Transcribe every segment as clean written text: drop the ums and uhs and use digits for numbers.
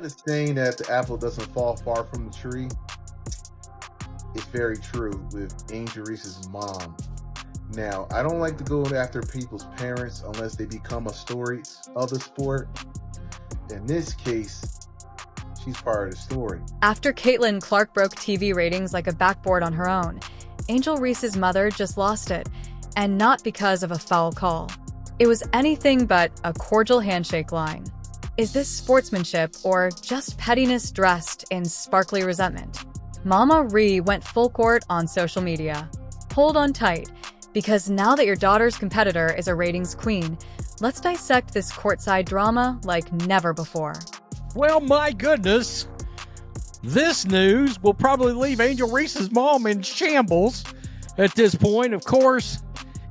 The saying that the apple doesn't fall far from the tree is very true with Angel Reese's mom. Now, I don't like to go after people's parents unless they become a story of the sport. In this case, she's part of the story. After Caitlin Clark broke TV ratings like a backboard on her own, Angel Reese's mother just lost it, and not because of a foul call. It was anything but a cordial handshake line. Is this sportsmanship or just pettiness dressed in sparkly resentment? Mama Ree went full court on social media. Hold on tight, because now that your daughter's competitor is a ratings queen, let's dissect this courtside drama like never before. Well, my goodness. This news will probably leave Angel Reese's mom in shambles at this point. Of course,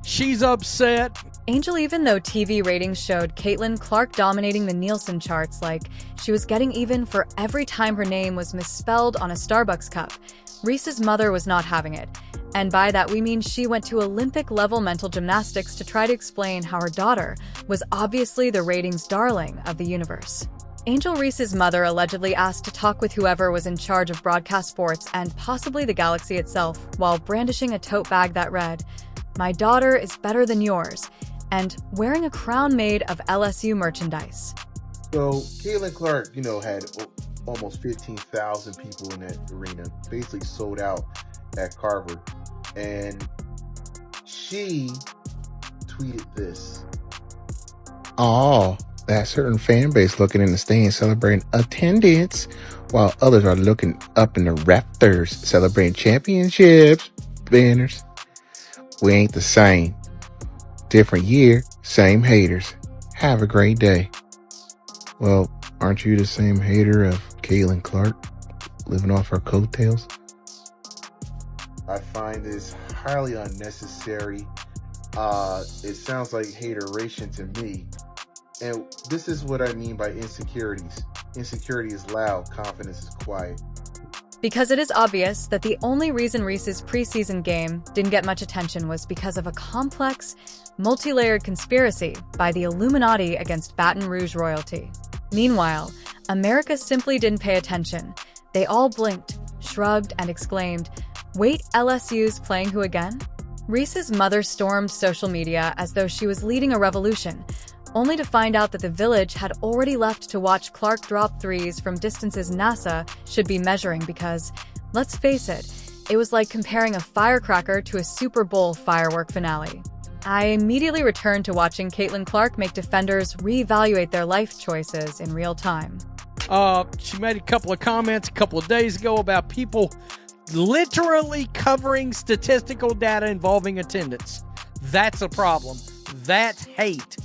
she's upset. Angel, even though TV ratings showed Caitlin Clark dominating the Nielsen charts like she was getting even for every time her name was misspelled on a Starbucks cup, Reese's mother was not having it. And by that we mean she went to Olympic-level mental gymnastics to try to explain how her daughter was obviously the ratings darling of the universe. Angel Reese's mother allegedly asked to talk with whoever was in charge of broadcast sports and possibly the Galaxy itself while brandishing a tote bag that read, "My daughter is better than yours," and wearing a crown made of LSU merchandise. So, Caitlin Clark, had almost 15,000 people in that arena, basically sold out at Carver. And she tweeted this. Oh, that certain fan base looking in the stands celebrating attendance, while others are looking up in the rafters celebrating championships, banners. We ain't the same. Different year, same haters. Have a great day. Well, aren't you the same hater of Caitlin Clark, living off her coattails? I find this highly unnecessary. It sounds like hateration to me. And this is what I mean by insecurities. Insecurity is loud, confidence is quiet. Because it is obvious that the only reason Reese's preseason game didn't get much attention was because of a complex, multi-layered conspiracy by the Illuminati against Baton Rouge royalty. Meanwhile, America simply didn't pay attention. They all blinked, shrugged, and exclaimed, "Wait, LSU's playing who again?" Reese's mother stormed social media as though she was leading a revolution, only to find out that the village had already left to watch Clark drop threes from distances NASA should be measuring because, let's face it, it was like comparing a firecracker to a Super Bowl firework finale. I immediately returned to watching Caitlin Clark make defenders reevaluate their life choices in real time. She made a couple of comments a couple of days ago about people literally covering statistical data involving attendance. That's a problem. That's hate.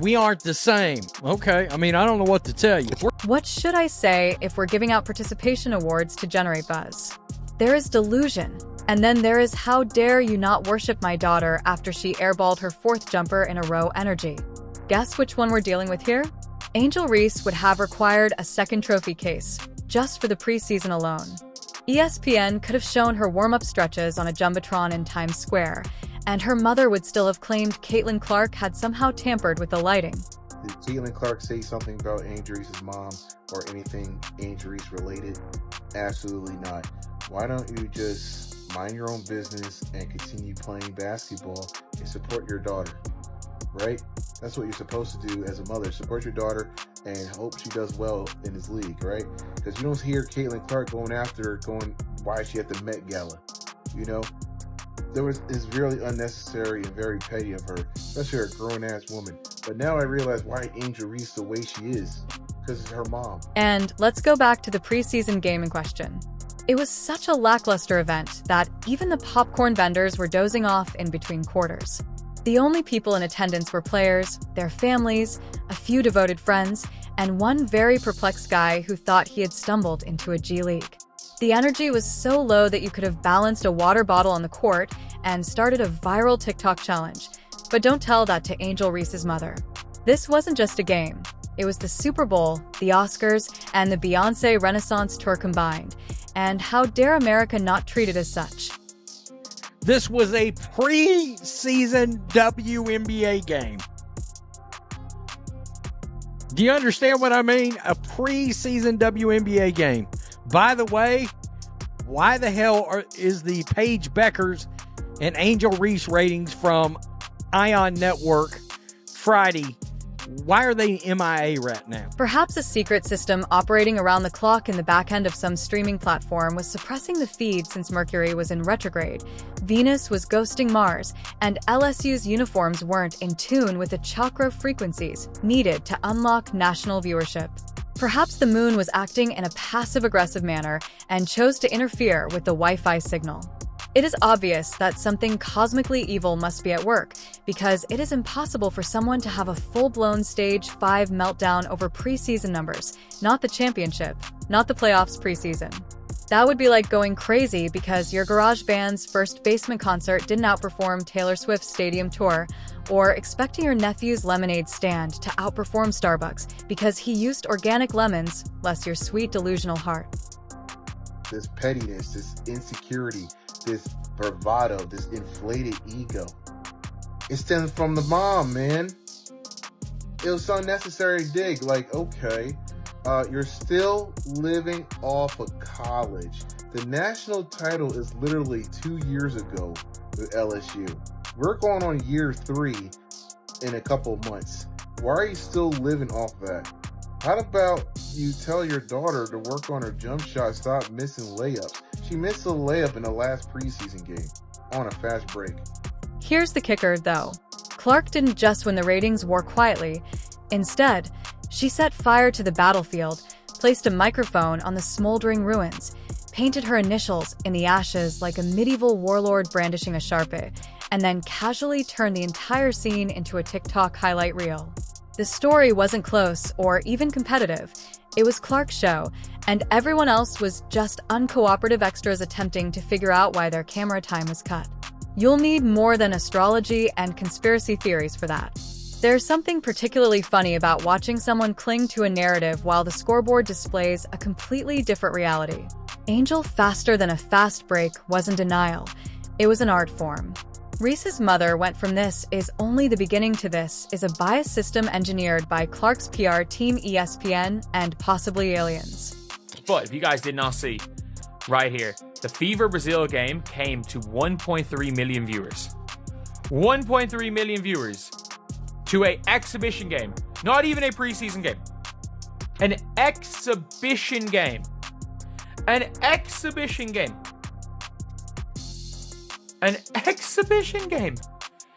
We aren't the same. Okay, I don't know what to tell you. What should I say if we're giving out participation awards to generate buzz? There is delusion, and then there is how dare you not worship my daughter after she airballed her fourth jumper in a row energy. Guess which one we're dealing with here? Angel Reese would have required a second trophy case, just for the preseason alone. ESPN could have shown her warm-up stretches on a jumbotron in Times Square, and her mother would still have claimed Caitlin Clark had somehow tampered with the lighting. Did Caitlin Clark say something about Angel Reese's mom or anything Angel Reese related? Absolutely not. Why don't you just mind your own business and continue playing basketball and support your daughter, right? That's what you're supposed to do as a mother. Support your daughter and hope she does well in this league, right? Because you don't hear Caitlin Clark going after her, why is she at the Met Gala? It's really unnecessary and very petty of her, especially a grown-ass woman. But now I realize why Angel Reese the way she is, because it's her mom. And let's go back to the preseason game in question. It was such a lackluster event that even the popcorn vendors were dozing off in between quarters. The only people in attendance were players, their families, a few devoted friends, and one very perplexed guy who thought he had stumbled into a G League. The energy was so low that you could have balanced a water bottle on the court and started a viral TikTok challenge. But don't tell that to Angel Reese's mother. This wasn't just a game. It was the Super Bowl, the Oscars, and the Beyoncé Renaissance Tour combined. And how dare America not treat it as such? This was a preseason WNBA game. Do you understand what I mean? A preseason WNBA game. By the way, why the hell is the Paige Beckers and Angel Reese ratings from Ion Network Friday, why are they MIA right now? Perhaps a secret system operating around the clock in the back end of some streaming platform was suppressing the feed since Mercury was in retrograde, Venus was ghosting Mars, and LSU's uniforms weren't in tune with the chakra frequencies needed to unlock national viewership. Perhaps the moon was acting in a passive-aggressive manner and chose to interfere with the Wi-Fi signal. It is obvious that something cosmically evil must be at work, because it is impossible for someone to have a full-blown Stage 5 meltdown over preseason numbers, not the championship, not the playoffs preseason. That would be like going crazy because your garage band's first basement concert didn't outperform Taylor Swift's stadium tour, or expecting your nephew's lemonade stand to outperform Starbucks because he used organic lemons, bless your sweet delusional heart. This pettiness, this insecurity, this bravado, this inflated ego. It stems from the mom, man. It was unnecessary dig. Like, okay, you're still living off of college. The national title is literally 2 years ago with LSU. We're going on year 3 in a couple months. Why are you still living off that? How about you tell your daughter to work on her jump shot, stop missing layups? She missed a layup in the last preseason game on a fast break. Here's the kicker, though. Clark didn't just win the ratings war quietly. Instead, she set fire to the battlefield, placed a microphone on the smoldering ruins, painted her initials in the ashes like a medieval warlord brandishing a Sharpie, and then casually turned the entire scene into a TikTok highlight reel. The story wasn't close or even competitive. It was Clark's show, and everyone else was just uncooperative extras attempting to figure out why their camera time was cut. You'll need more than astrology and conspiracy theories for that. There's something particularly funny about watching someone cling to a narrative while the scoreboard displays a completely different reality. Angel faster than a fast break wasn't denial. It was an art form. Reese's mother went from "this is only the beginning" to "this is a bias system engineered by Clark's PR team, ESPN, and possibly aliens." But if you guys did not see, right here, the Fever Brazil game came to 1.3 million viewers. 1.3 million viewers to an exhibition game. Not even a preseason game. An exhibition game. An exhibition game. An exhibition game.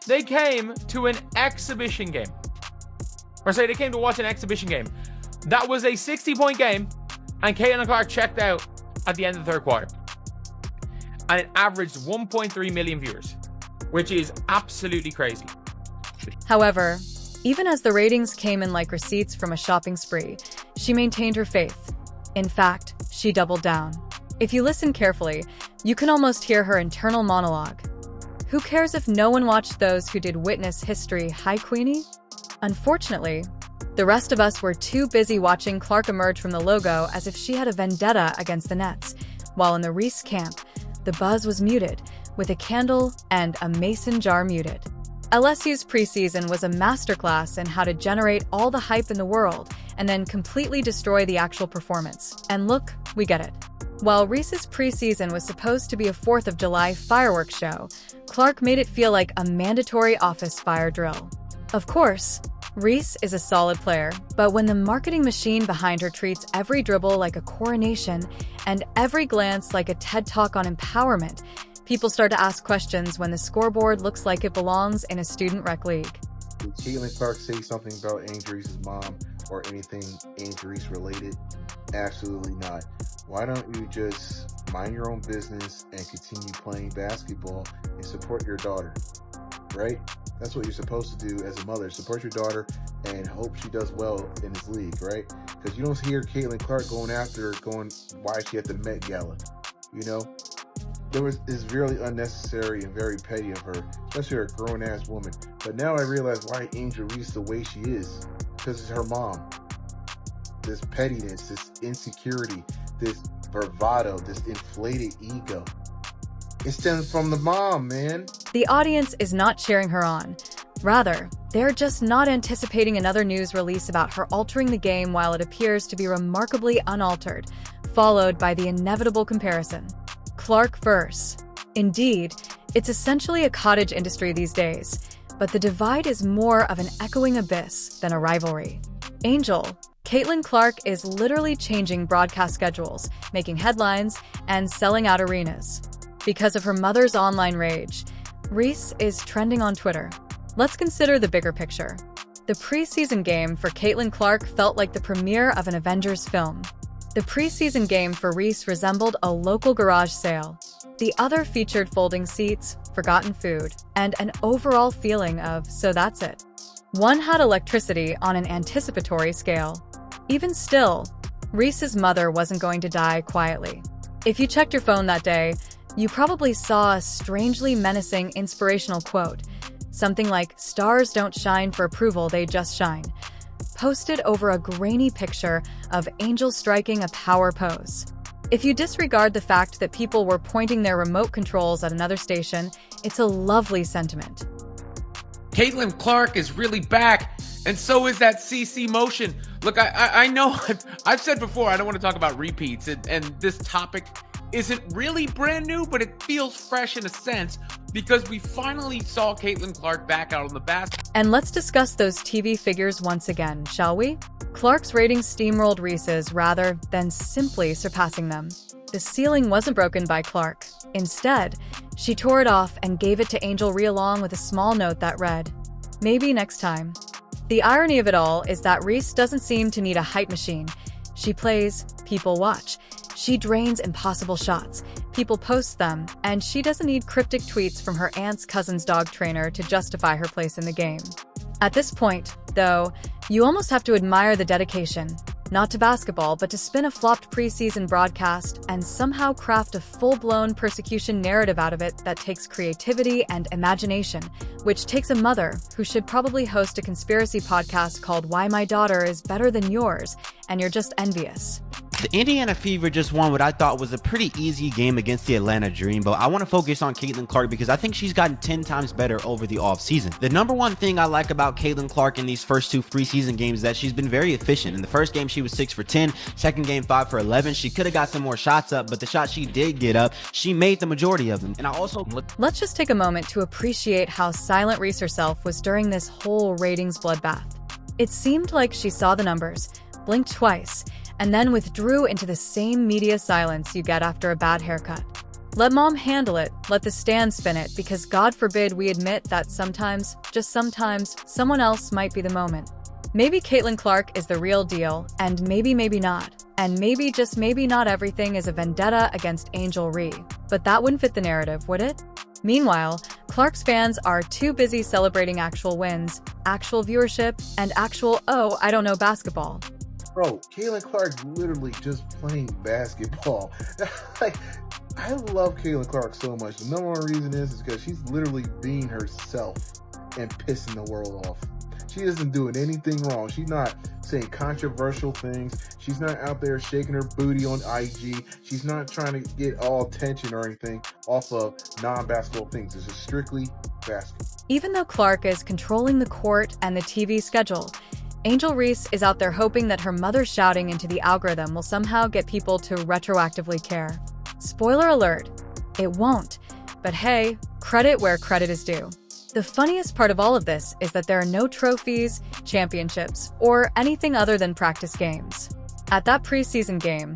They came to an exhibition game. Or say they came to watch an exhibition game. That was a 60-point game, and Caitlin Clark checked out at the end of the third quarter. And it averaged 1.3 million viewers, which is absolutely crazy. However, even as the ratings came in like receipts from a shopping spree, she maintained her faith. In fact, she doubled down. If you listen carefully, you can almost hear her internal monologue. Who cares if no one watched those who did witness history, hi Queenie? Unfortunately, the rest of us were too busy watching Clark emerge from the logo as if she had a vendetta against the Nets, while in the Reese camp, the buzz was muted, with a candle and a mason jar muted. LSU's preseason was a masterclass in how to generate all the hype in the world and then completely destroy the actual performance. And look, we get it. While Reese's preseason was supposed to be a 4th of July fireworks show, Clark made it feel like a mandatory office fire drill. Of course, Reese is a solid player, but when the marketing machine behind her treats every dribble like a coronation and every glance like a TED Talk on empowerment, people start to ask questions when the scoreboard looks like it belongs in a student rec league. Did Caitlin Clark say something about Angel Reese's mom or anything Angel Reese related? Absolutely not. Why don't you just mind your own business and continue playing basketball and support your daughter, right? That's what you're supposed to do as a mother. Support your daughter and hope she does well in this league, right? Because you don't hear Caitlin Clark going after her, going, why is she at the Met Gala? You know? It's really unnecessary and very petty of her, especially a grown-ass woman. But now I realize why Angel Reese the way she is. Because it's her mom. This pettiness, this insecurity, this bravado, this inflated ego. It stems from the mom, man. The audience is not cheering her on. Rather, they're just not anticipating another news release about her altering the game while it appears to be remarkably unaltered, followed by the inevitable comparison. Clark verse. Indeed, it's essentially a cottage industry these days, but the divide is more of an echoing abyss than a rivalry. Angel, Caitlin Clark is literally changing broadcast schedules, making headlines, and selling out arenas. Because of her mother's online rage, Reese is trending on Twitter. Let's consider the bigger picture. The preseason game for Caitlin Clark felt like the premiere of an Avengers film. The preseason game for Reese resembled a local garage sale. The other featured folding seats, forgotten food, and an overall feeling of, so that's it. One had electricity on an anticipatory scale. Even still, Reese's mother wasn't going to die quietly. If you checked your phone that day, you probably saw a strangely menacing inspirational quote, something like, "Stars don't shine for approval, they just shine," posted over a grainy picture of Angel striking a power pose. If you disregard the fact that people were pointing their remote controls at another station, it's a lovely sentiment. Caitlin Clark is really back, and so is that CC motion. Look, I know I've said before I don't want to talk about repeats, and this topic isn't really brand new, but it feels fresh in a sense because we finally saw Caitlin Clark back out on the basket. And let's discuss those TV figures once again, shall we? Clark's ratings steamrolled Reese's rather than simply surpassing them. The ceiling wasn't broken by Clark. Instead, she tore it off and gave it to Angel Ree along with a small note that read, "Maybe next time." The irony of it all is that Reese doesn't seem to need a hype machine. She plays, people watch. She drains impossible shots. People post them, and she doesn't need cryptic tweets from her aunt's cousin's dog trainer to justify her place in the game. At this point, though, you almost have to admire the dedication, not to basketball, but to spin a flopped preseason broadcast and somehow craft a full-blown persecution narrative out of it that takes creativity and imagination, which takes a mother who should probably host a conspiracy podcast called Why My Daughter Is Better Than Yours, and you're just envious. The Indiana Fever just won what I thought was a pretty easy game against the Atlanta Dream, but I want to focus on Caitlin Clark because I think she's gotten 10 times better over the offseason. The number one thing I like about Caitlin Clark in these first two preseason games is that she's been very efficient. In the first game, she was 6 for 10, second game 5 for 11. She could have got some more shots up, but the shots she did get up, she made the majority of them. And I also... Let's just take a moment to appreciate how silent Reese herself was during this whole ratings bloodbath. It seemed like she saw the numbers, blinked twice, and then withdrew into the same media silence you get after a bad haircut. Let mom handle it, let the stand spin it, because God forbid we admit that sometimes, just sometimes, someone else might be the moment. Maybe Caitlin Clark is the real deal, and maybe not. And maybe, just maybe not everything is a vendetta against Angel Ree. But that wouldn't fit the narrative, would it? Meanwhile, Clark's fans are too busy celebrating actual wins, actual viewership, and actual, oh, I don't know, basketball. Bro, Caitlin Clark literally just playing basketball. Like, I love Caitlin Clark so much. The number one reason is because she's literally being herself and pissing the world off. She isn't doing anything wrong. She's not saying controversial things. She's not out there shaking her booty on IG. She's not trying to get all attention or anything off of non-basketball things. It's just strictly basketball. Even though Clark is controlling the court and the TV schedule, Angel Reese is out there hoping that her mother shouting into the algorithm will somehow get people to retroactively care. Spoiler alert, it won't. But hey, credit where credit is due. The funniest part of all of this is that there are no trophies, championships, or anything other than practice games. At that preseason game,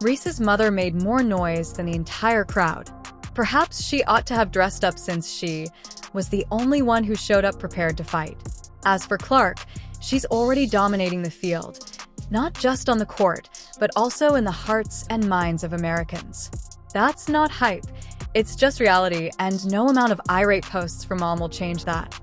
Reese's mother made more noise than the entire crowd. Perhaps she ought to have dressed up since she was the only one who showed up prepared to fight. As for Clark, she's already dominating the field, not just on the court, but also in the hearts and minds of Americans. That's not hype, it's just reality, and no amount of irate posts from mom will change that.